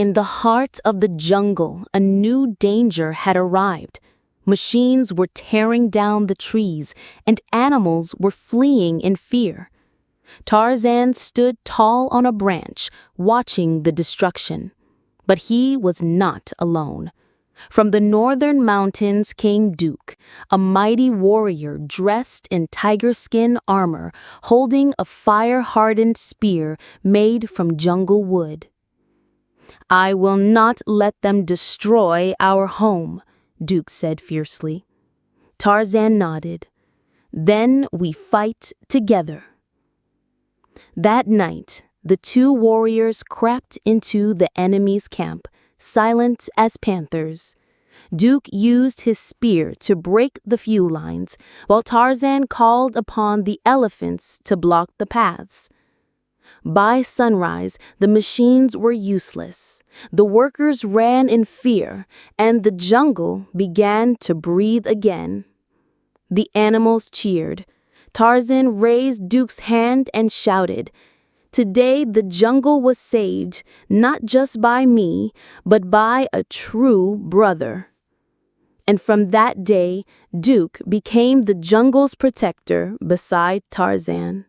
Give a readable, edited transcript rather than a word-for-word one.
In the heart of the jungle, a new danger had arrived. Machines were tearing down the trees, and animals were fleeing in fear. Tarzan stood tall on a branch, watching the destruction. But he was not alone. From the northern mountains came Duke, a mighty warrior dressed in tiger-skin armor, holding a fire-hardened spear made from jungle wood. "I will not let them destroy our home," Duke said fiercely. Tarzan nodded. "Then we fight together." That night, the two warriors crept into the enemy's camp, silent as panthers. Duke used his spear to break the fuel lines, while Tarzan called upon the elephants to block the paths. By sunrise, the machines were useless. The workers ran in fear, and the jungle began to breathe again. The animals cheered. Tarzan raised Duke's hand and shouted, "Today the jungle was saved, not just by me, but by a true brother." And from that day, Duke became the jungle's protector beside Tarzan.